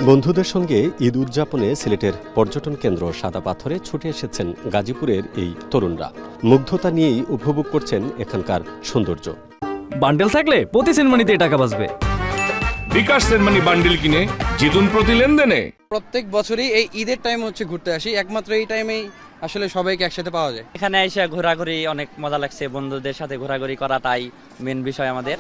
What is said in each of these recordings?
বন্ধুদের সঙ্গে ঈদ উদযাপনে সিলেটের পর্যটন কেন্দ্র সাদা পাথরে ছুটে এসেছেন গাজীপুরের এই তরুণরা। মুগ্ধতা নিয়েই উপভোগ করছেন এখানকার সৌন্দর্য। বান্ডেল থাকলে প্রতি সেনমানিতে টাকা বাঁচবে। বিকাশ সেনমানি বান্ডেল কিনে জিতুন প্রতি লেনদেনে। প্রত্যেক বছরই এই ঈদের টাইম হচ্ছে ঘুরতে আসি, একমাত্র এই টাইমেই আসলে সবাইকে একসাথে পাওয়া যায়। এখানে এসে ঘোরাঘুরি অনেক মজা লাগছে, বন্ধুদের সাথে ঘোরাঘুরি করাটাই মেন বিষয় আমাদের।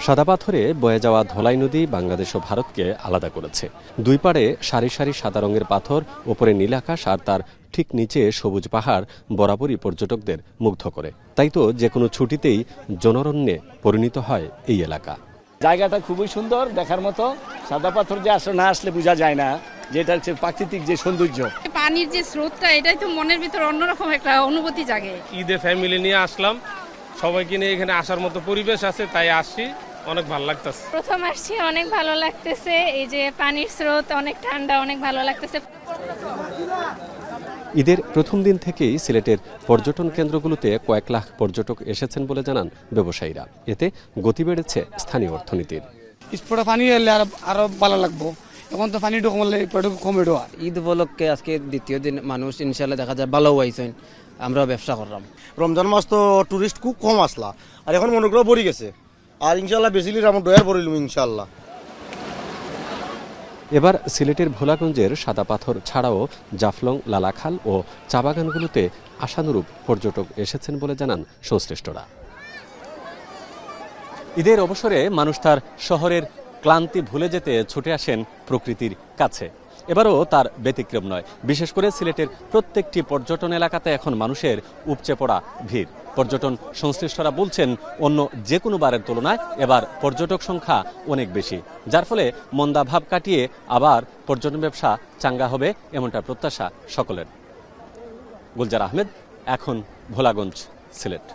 সাদা পাথরে বয়ে যাওয়া ধলাই নদী বাংলাদেশ ও ভারতকে আলাদা করেছে। দুই পাড়ে সারি সারি সাদা রঙের পাথর, ওপরে নীল আকাশ আর তার ঠিক নিচে সবুজ পাহাড় বরাবরই পর্যটকদের মুগ্ধ করে। তাই তো যে কোনো ছুটিতেই জনারণ্যে পরিণত হয় এই এলাকা। জায়গাটা খুবই সুন্দর, দেখার মতো। সাদা পাথর যে আসলে না আসলে বোঝা যায় না যে এটা হচ্ছে প্রাকৃতিক যে সৌন্দর্য। পানির যে স্রোতটা, এটাই তো মনের ভিতর অন্যরকম একটা অনুভূতি জাগে। ঈদে ফ্যামিলি নিয়ে আসলাম, সবাইকে নিয়ে এখানে আসার মতো পরিবেশ আছে, তাই আসছি, অনেক ভালো লাগতেছে। প্রথম আসছি, অনেক ভালো লাগতেছে। এই যে পানির স্রোত অনেক ঠান্ডা, অনেক ভালো লাগতেছে। ঈদের প্রথম দিন থেকেই সিলেটের পর্যটন কেন্দ্রগুলোতে কয়েক লাখ পর্যটক এসেছেন বলে জানান ব্যবসায়ীরা। এতে গতি বেড়েছে স্থানীয় অর্থনীতির। স্পটে পানি এলে আরো ভালো লাগবো, এখন তো পানি কমলে কমে। ঈদ উপলক্ষে আজকে দ্বিতীয় দিন মানুষ ইনশাল্লাহ দেখা যায় ভালো হয়েছেন, আমরাও ব্যবসা করলাম। রমজান মাস তো টুরিস্ট খুব কম আসলা, আর এখন মনোগ্রহ পড়ে গেছে, আর ইনশাল্লাহ বেসিলির আমার ডয়ার পড়িলাম ইনশাল্লাহ। এবার সিলেটের ভোলাগঞ্জের সাদা পাথর ছাড়াও জাফলং, লালাখাল ও চা বাগানগুলোতে আশানুরূপ পর্যটক এসেছেন বলে জানান সংশ্লিষ্টরা। ঈদের অবসরে মানুষ তার শহরের ক্লান্তি ভুলে যেতে ছুটে আসেন প্রকৃতির কাছে। এবারও তার ব্যতিক্রম নয়। বিশেষ করে সিলেটের প্রত্যেকটি পর্যটন এলাকাতে এখন মানুষের উপচে পড়া ভিড়। পর্যটন সংশ্লিষ্টরা বলছেন অন্য যে কোনো বারের তুলনায় এবার পর্যটক সংখ্যা অনেক বেশি, যার ফলে মন্দাভাব কাটিয়ে আবার পর্যটন ব্যবসা চাঙ্গা হবে এমনটা প্রত্যাশা সকলের। গুলজার আহমেদ, এখন ভোলাগঞ্জ, সিলেট।